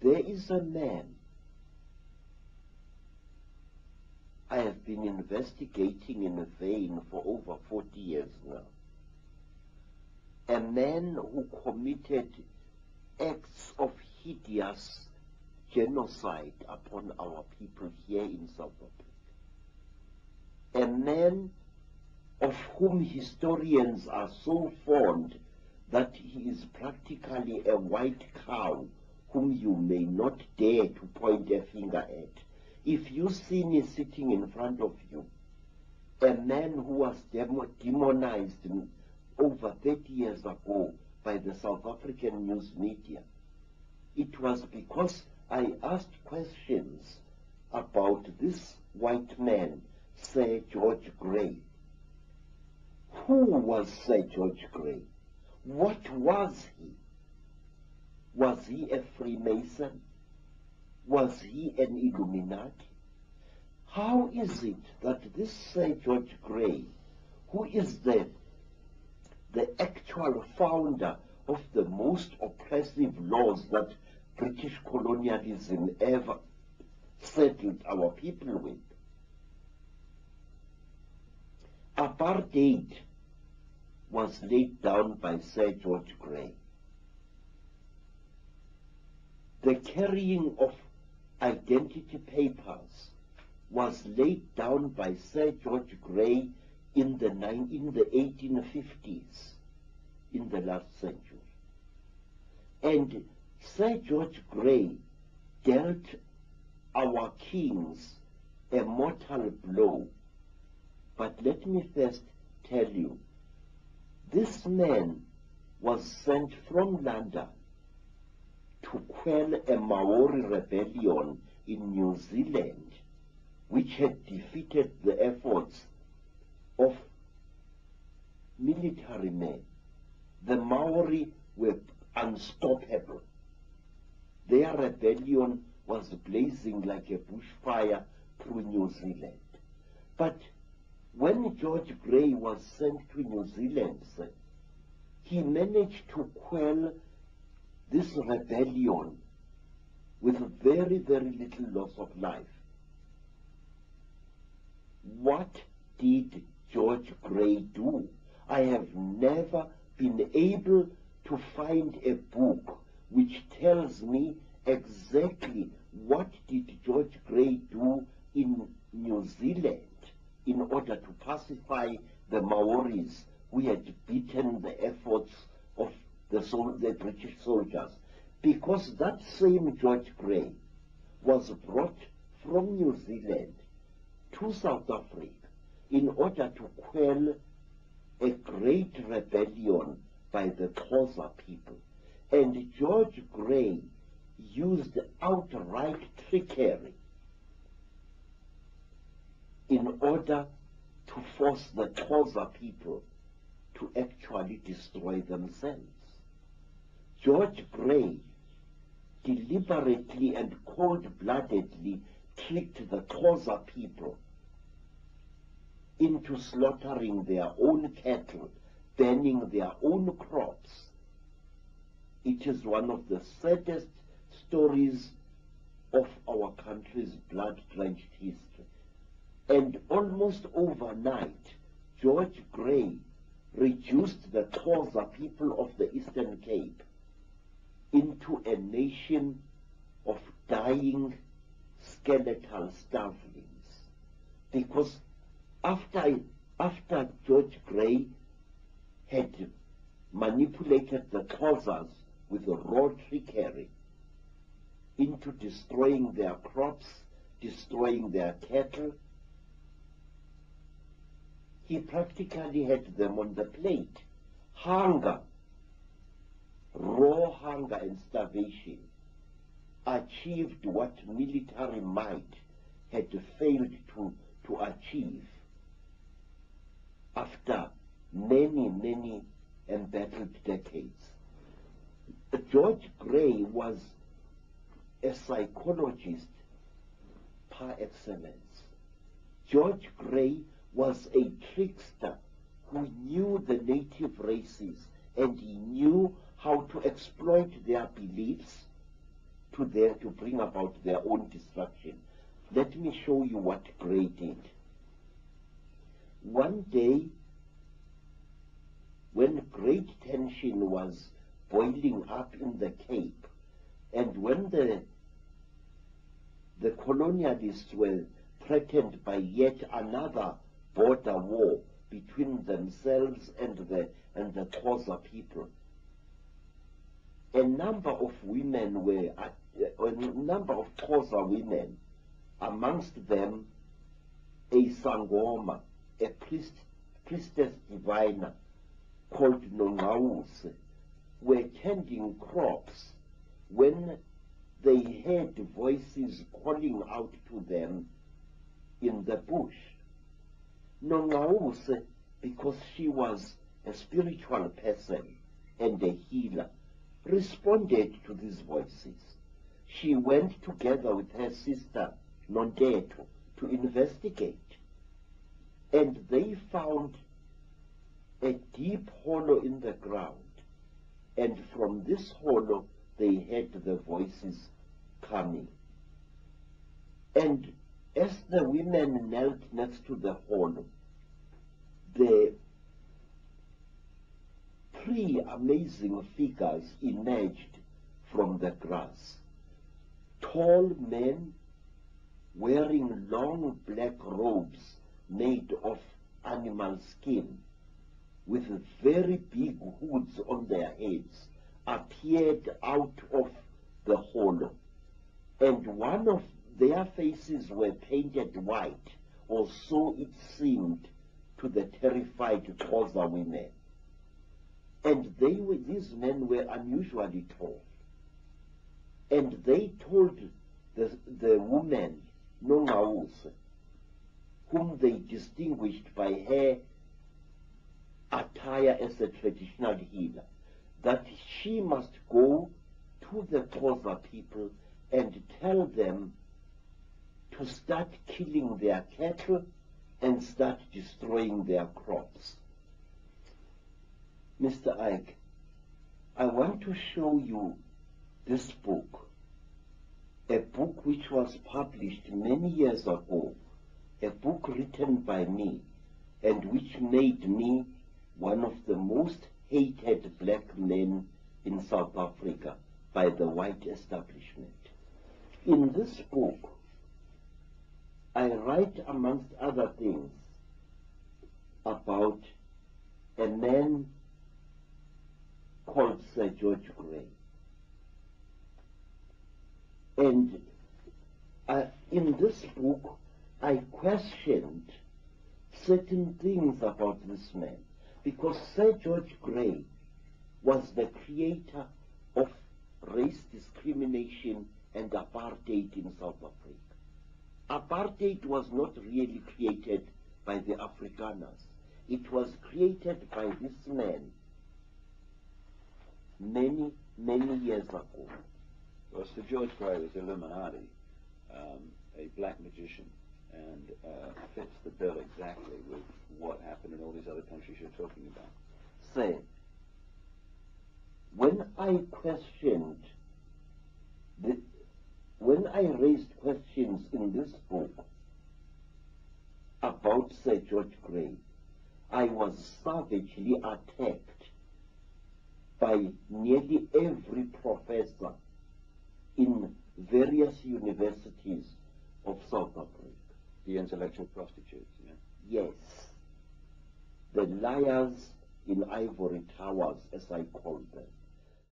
There is a man I have been investigating in a vein for over 40 years now. A man who committed acts of hideous genocide upon our people here in South Africa. A man of whom historians are so fond that he is practically a white cow whom you may not dare to point a finger at. If you see me sitting in front of you, a man who was demonized over 30 years ago by the South African news media, it was because I asked questions about this white man, Sir George Grey. Who was Sir George Grey? What was he? Was he a Freemason? Was he an Illuminati? How is it that this Sir George Grey, who is the actual founder of the most oppressive laws that British colonialism ever settled our people with, apartheid was laid down by Sir George Grey. The carrying of identity papers was laid down by Sir George Grey in the 1850s, in the last century. And Sir George Grey dealt our kings a mortal blow. But let me first tell you, this man was sent from London to quell a Maori rebellion in New Zealand, which had defeated the efforts of military men. The Maori were unstoppable. Their rebellion was blazing like a bushfire through New Zealand. But when George Grey was sent to New Zealand, he managed to quell this rebellion with very, very little loss of life. What did George Grey do? I have never been able to find a book which tells me exactly what did George Grey do in New Zealand in order to pacify the Maoris who had beaten the efforts of the British soldiers. Because that same George Grey was brought from New Zealand to South Africa in order to quell a great rebellion by the Xhosa people. And George Grey used outright trickery in order to force the Xhosa people to actually destroy themselves. George Grey deliberately and cold-bloodedly tricked the Xhosa people into slaughtering their own cattle, burning their own crops. It is one of the saddest stories of our country's blood-drenched history. And almost overnight, George Grey reduced the Xhosa people of the Eastern Cape into a nation of dying skeletal starvelings. Because after George Grey had manipulated the Xhosas with raw trickery into destroying their crops, destroying their cattle, he practically had them on the plate. Hunger, raw hunger and starvation achieved what military might had failed to achieve after many, many embattled decades. George Grey was a psychologist par excellence. George Grey was a trickster who knew the native races, and he knew how to exploit their beliefs to bring about their own destruction. Let me show you what Grey did. One day, when great tension was boiling up in the Cape, and when the colonialists were threatened by yet another border war between themselves and the Xhosa people, a number of Xhosa women, amongst them a Sangoma, a priestess diviner called Nongqawuse, were tending crops when they heard voices calling out to them in the bush. Nongqawuse, because she was a spiritual person and a healer, responded to these voices. She went together with her sister Nonteto to investigate, and they found a deep hollow in the ground, and from this hollow they heard the voices coming. And as the women knelt next to the hollow, the three amazing figures emerged from the grass. Tall men wearing long black robes made of animal skin, with very big hoods on their heads, appeared out of the hollow, and one of their faces were painted white, or so it seemed to the terrified Xhosa women. And these men were unusually tall, and they told the woman Nongqawuse, whom they distinguished by her attire as a traditional healer, that she must go to the Xhosa people and tell them to start killing their cattle and start destroying their crops. Mr. Ike, I want to show you this book, a book which was published many years ago, a book written by me, and which made me one of the most hated black men in South Africa by the white establishment. In this book, I write, amongst other things, about a man called Sir George Grey. And in this book, I questioned certain things about this man, because Sir George Grey was the creator of race discrimination and apartheid in South Africa. Apartheid was not really created by the Afrikaners. It was created by this man many, many years ago. Well, Sir George Grey was Illuminati, a black magician, and fits the bill exactly with what happened in all these other countries you're talking about. Say, when I raised questions in this book about Sir George Grey, I was savagely attacked by nearly every professor in various universities of South Africa. The intellectual prostitutes, yeah? Yes. The liars in ivory towers, as I call them.